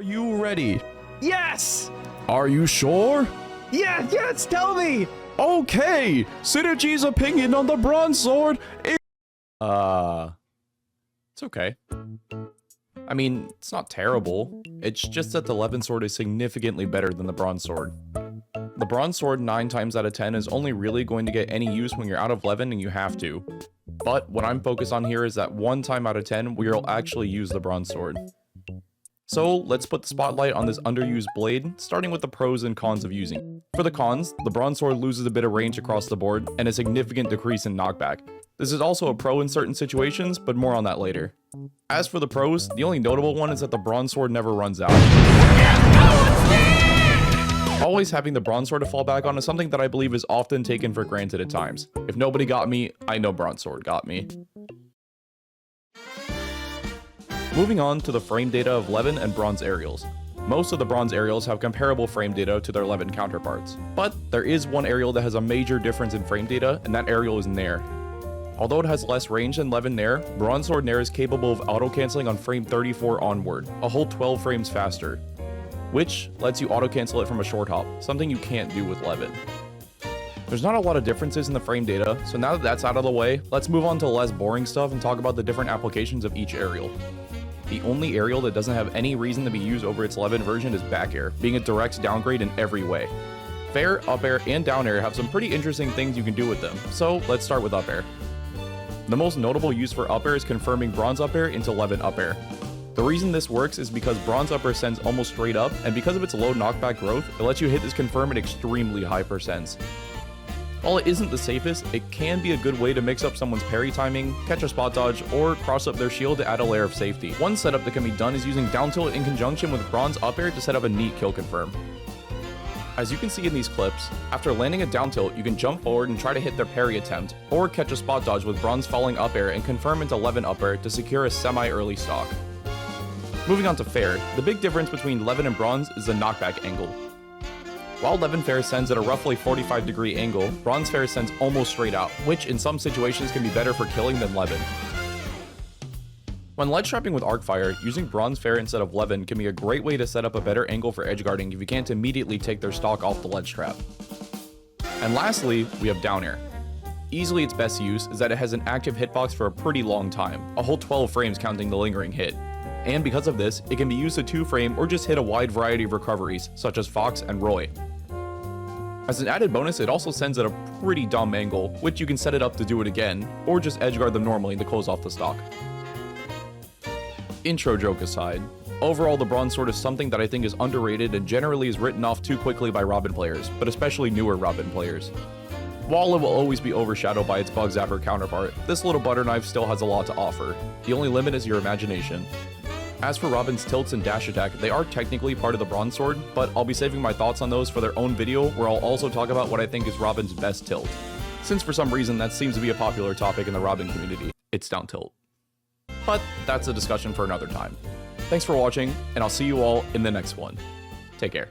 you ready? Yes! Are you sure? Yes, tell me! Okay, Synergy's opinion on the bronze sword is... It's okay. I mean, it's not terrible. It's just that the Levin sword is significantly better than the bronze sword. The bronze sword 9 times out of 10 is only really going to get any use when you're out of Levin and you have to. But what I'm focused on here is that 1 time out of 10 where you'll actually use the bronze sword. So let's put the spotlight on this underused blade, starting with the pros and cons of using it. For the cons, the bronze sword loses a bit of range across the board and a significant decrease in knockback. This is also a pro in certain situations, but more on that later. As for the pros, the only notable one is that the bronze sword never runs out. Always having the bronze sword to fall back on is something that I believe is often taken for granted at times. If nobody got me, I know bronze sword got me. Moving on to the frame data of Levin and bronze aerials. Most of the bronze aerials have comparable frame data to their Levin counterparts, but there is one aerial that has a major difference in frame data, and that aerial is Nair. Although it has less range than Levin Nair, bronze sword Nair is capable of auto-canceling on frame 34 onward, a whole 12 frames faster, which lets you auto-cancel it from a short hop, something you can't do with Levin. There's not a lot of differences in the frame data, so now that that's out of the way, let's move on to the less boring stuff and talk about the different applications of each aerial. The only aerial that doesn't have any reason to be used over its Levin version is back air, being a direct downgrade in every way. Fair, up air, and down air have some pretty interesting things you can do with them, so let's start with up air. The most notable use for up air is confirming bronze up air into Levin up air. The reason this works is because bronze up air sends almost straight up, and because of its low knockback growth, it lets you hit this confirm at extremely high percents. While it isn't the safest, it can be a good way to mix up someone's parry timing, catch a spot dodge, or cross up their shield to add a layer of safety. One setup that can be done is using down tilt in conjunction with bronze up air to set up a neat kill confirm. As you can see in these clips, after landing a down tilt, you can jump forward and try to hit their parry attempt, or catch a spot dodge with bronze falling up air and confirm into Levin up air to secure a semi-early stock. Moving on to fair, the big difference between Levin and bronze is the knockback angle. While Levin fair sends at a roughly 45-degree angle, bronze fair sends almost straight out, which in some situations can be better for killing than Levin. When ledge trapping with arc fire, using bronze fair instead of Levin can be a great way to set up a better angle for edge guarding if you can't immediately take their stock off the ledge trap. And lastly, we have down air. Easily its best use is that it has an active hitbox for a pretty long time, a whole 12 frames counting the lingering hit. And because of this, it can be used to 2-frame or just hit a wide variety of recoveries, such as Fox and Roy. As an added bonus, it also sends at a pretty dumb angle, which you can set it up to do it again, or just edgeguard them normally to close off the stock. Intro joke aside, overall the bronze sword is something that I think is underrated and generally is written off too quickly by Robin players, but especially newer Robin players. While it will always be overshadowed by its bug zapper counterpart, this little butter knife still has a lot to offer. The only limit is your imagination. As for Robin's tilts and dash attack, they are technically part of the bronze sword, but I'll be saving my thoughts on those for their own video where I'll also talk about what I think is Robin's best tilt. Since for some reason that seems to be a popular topic in the Robin community, it's down tilt. But that's a discussion for another time. Thanks for watching, and I'll see you all in the next one. Take care.